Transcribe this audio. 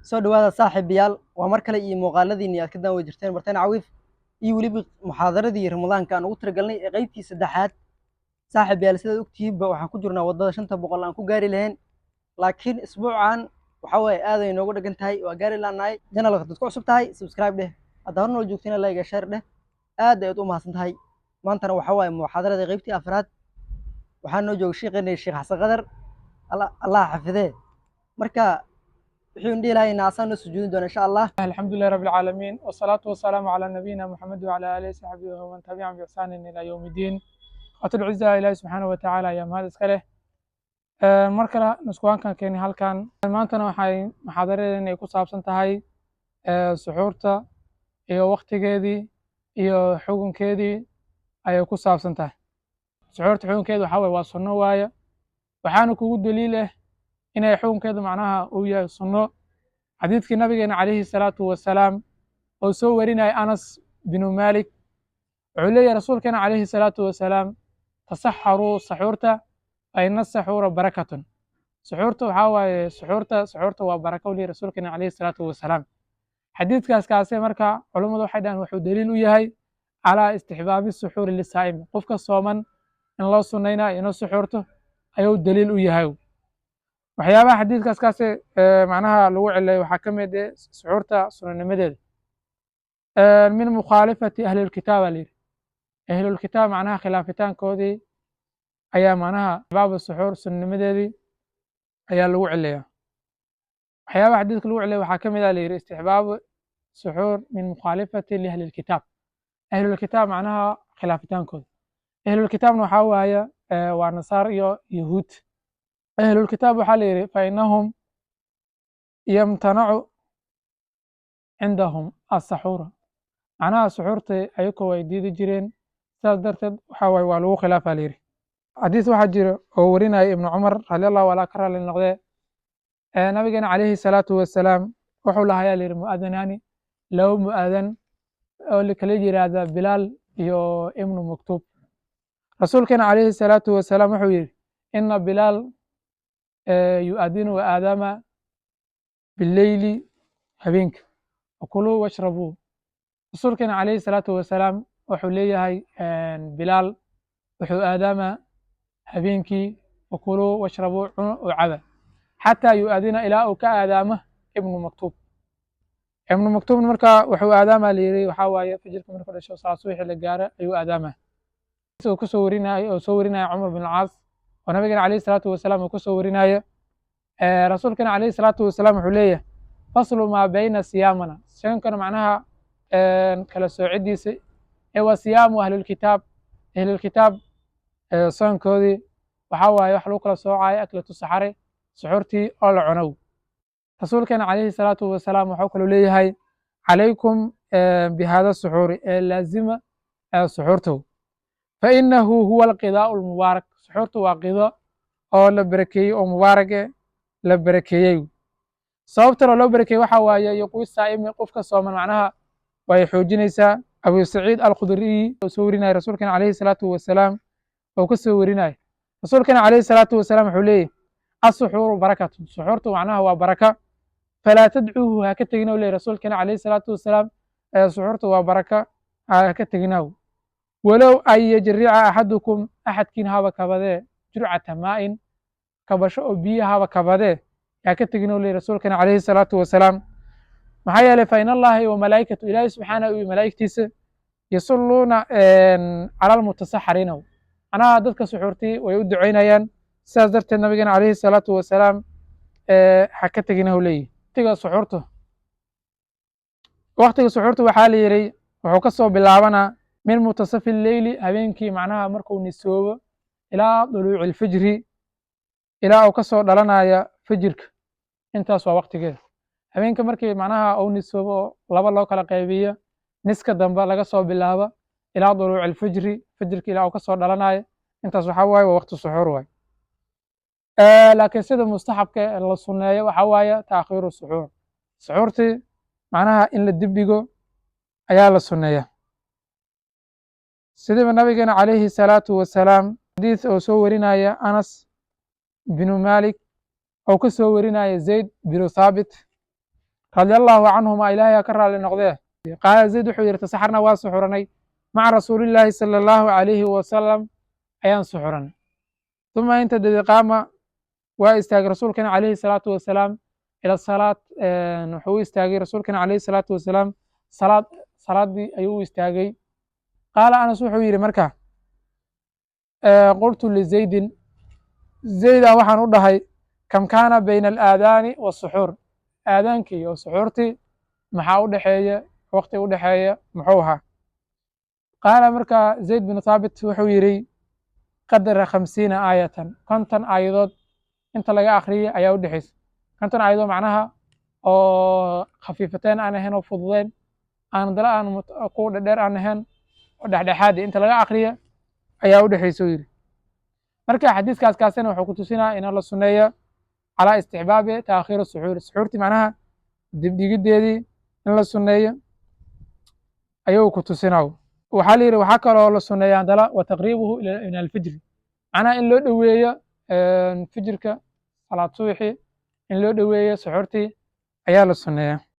soo dhawaada saaxiibayaal waa mar kale iyo muuqaaladiinii aad ka daawan jirteen barteen cawiif iyo weliba muxaadaradii ramadaanka aan ugu talagalnay ee qaybtii saddexaad. saaxiibayaal sidaad ogtihiinba waxaan ku jirnaa waddada 500 aan ku gaari lahayn, laakiin isbuucan waxa waaye aad ay noogu dhagan tahay. waa gaari laanahay janalka dad ku cusub tahay subscribe dheh, hadda horna oo joogtina like share dheh, aad ayaad u mahadsan tahay. maantana waxa waaye muxaadarada qaybtii afraad, waxaa noo jooga sheekheena sheekh xasan qadar allah xafidee. marka وحين دي لهاي ناسان سجود دون إن شاء الله. الحمد لله رب العالمين والصلاة والسلام على نبينا محمد وعلى آله وصحبه ومن تبعهم بإحسان إلى يوم الدين. قاتل العزة إلهي سبحانه وتعالى يا مهد اسكاله مركلا نسكوان كان كيني هالكان maantana waxay muxaadaradeenna ay ku saabsan tahay suxuurta iyo waqtigeedii iyo xukunkeedii ayay ku saabsan tahay. suxuurta xukunkeedu waxa weeye waa sunno waaye, waxaana kugu daliil ah inay xukunkeedu macnaha uu yahay sunno xadiidkii nabigeena calayhi salaatu wasalaam oo soo warinaya anas binu maalik wuxuu leeyahay rasuulkeena calayhi salaatu wasalaam tasaxaruu saxuurta fa ina saxuura barakatun. suxuurta waxaa waaye suxuurta waa baraka u leeyahay rasuulkeena calayhi salaatu wasalaam. xadiidkaas kaasee marka culummadu waxay dhahaan wuxuu daliil u yahay calaa istixbaabi suxuuri lisaa'imi, qofka sooman in loo sunnaynayo inuu suxuurto ayuu daliil u yahay. waxyaabaha xadiidkaas kaase macnaha lagu celeeyo waxaa ka mid ah suxuurta sunanimadeeda min mukhaalifati ahlilkitaab aa layidhi. ahlulkitaab macnaha khilaafitaankoodii ayaa macnaha baabu suxuur sunanimadeedii ayaa lagu celeeyaa. waxyaabaha xadiidka lagu celeeyo waxaa ka mid ah layidhi istixbaabu suxuur min mukhaalifati liahlilkitaab. ahlulkitaab macnaha khilaafitaankooda. ahlulkitaabna waxaa waaye waa nasaar iyo yahuud. ahlulkitaab waxaa la yidhi fainahum yamtanacu cindahum asaxuura, macnaha suxuurtay ayagoo way diidi jireen, sidaas darteed waxaa waaye waa lagu khilaafa la yidhi. xadiis waxaa jira oo warinaya ibnu cumar radiallahu alaa ka raalli noqdee nabigeena calayhi salaatu wasalaam wuxuu lahayaa la yidhi mu'adanaani, laba mu'adan oo lakala yiraahda bilaal iyo ibnu maktuub. rasuulkeena calayhi salaatu wasalaam wuxuu yidhi ina bilaal yu'adinu wa aadama bileyli habeenka wakuluu washrabuu. rasuulkeena calayhi salaatu wasalaam wuxuu leeyahay bilaal wuxuu aadaama habeenkii wakuluu washrabuu cuno oo caba xataa yu'adina ilaa uu ka aadaama ibnu maktuub. ibnu maktuubna marka wuxuu aadaama la yidhi waxaa waaye fajirka markuu dhasho salaad subaxii la gaaro ayuu aadaama. isagoo kusoo warinaya oo soo warinaya cumar bin alcaas oo nabigeena calayhi salaatu wasalaam uu kusoo warinaya. rasuulkeena calayhi salaatu wasalaam wuxuu leeyahay faslu maa bayna siyaamana, soonkana macnaha kala soocidiisa waa siyaamu ahlilkitaab. ahlilkitaab soonkoodii waxaa waaye wax lagu kala soocayo aklatu saxare, suxuurtii oo la cunow. rasuulkeena calayhi salaatu wasalaam wuxuu kaloo leeyahay calaykum bihada suxuuri ee laazima suxuurtow fainahu huwa alqidaa'u lmubaarak. suxuurtu waa qido oo la barakeeyey oo mubaarage la barakeeyey. sababtana loo barakeeyey waxaa waaye yoqwi saa'imi, qofka sooman macnaha way xoojinaysaa. abu saciid alkhudriyi oo soo warinaya rasuulkeena calayhi salaatu wasalaam oo ka soo warinaya rasuulkeena calayhi salaatu wasalaam wuxuu leeyahy asuxuuru barakatun, suxuurtu macnaha waa baraka, falaa tadcuuhu ha ka teginaw leeyahy rasuulkeena calayhi salaatu wasalaam. suxuurtu waa baraka, ha ka teginaw. walow an yajrica axadukum, axadkiin haba kabadee jurcata maa'in, kabasho oo biyo haba kabadee yaa ka teginow leeyahy rasuulkeena calayhi salaatu wasalaam. maxaa yeelay fa in allaha wa malaa'ikatu, ilaahi subxaanahu iyo malaa'igtiisa yasulluuna cala almutasaxariina, macnaha dadka suxuurtii way u ducaynayaan. sidaas darteed nabigeena calayhi salaatu wasalaam ha ka teginaw leeyihi. waqtiga suxuurta waxaa la yidhi wuxuu ka soo bilaabanaa min mutasafi leyli, habeenkii macnaha markuu nisoobo ilaa duluuci alfijri, ilaa uu ka soo dhalanaya fijirka. intaas waa waqtigeeda. habeenka markii macnaha uu nisoobo laba loo kala qaybiyo, niska dambe laga soo bilaabo ilaa duluuci alfijri, fijirka ilaa uu ka soo dhalanayo, intaas waxaa waaye waa waqti suxuur waaye. laakiin sida mustaxabka la sunneeyo waxaa waaye taakhiiru suxuur, suxuurtii macnaha in la dibdhigo ayaa la sunneeya. sidiiba nabigeena calayhi salaatu wasalaam xadiis oo soo warinaya anas binu maalik oo ka soo warinaya zayd binu thaabit رضي الله عنهما إلهي كرر لنقضيه قال زيد وحو تسحرنا واسحرني مع رسول الله صلى الله عليه وسلم أيان سحرنا ثم انت قام واستاغ رسولك عليه الصلاة والسلام إلى الصلاة وحو استاغي رسولك عليه الصلاة والسلام صلاة دي أيو استاغي قال أنا سوحو يري مركا قلت لزيد زيد waxaan u dhahay kam kaana bayna al-aadaani was-suxuur aadaankii iyo suxuurtii maxaa u dhaxeeya waqti u dhaxeeya muxuu ahaa qaala markaa zayd bin thaabit wuxuu yidhi qadara 50 aayatan 50 aayadood inta laga akhriyay ayaa u dhexaysa 50 aayadood macnaha oo khafiifateen aan ahayn oo fududeen aan dala aan ku dheer aan ahayn oo dhexdhexaadi inta laga akhriya ayaa u dhexaysa yidhi marka xadiiskaas kaasina wuxuu ku tusinaa in la sunneeyo calaa istixbaabi taakhiir suxuurtii macnaha dibdhigideedii in la sunneeyo ayuu ku tusinaa waxaa la yidhi waxaa kaloo la sunneeya andala wa taqriibuhu ila alfijri macnaha in loo dhoweeyo fijirka salaad subaxi in loo dhoweeyo suxuurtii ayaa la sunneeya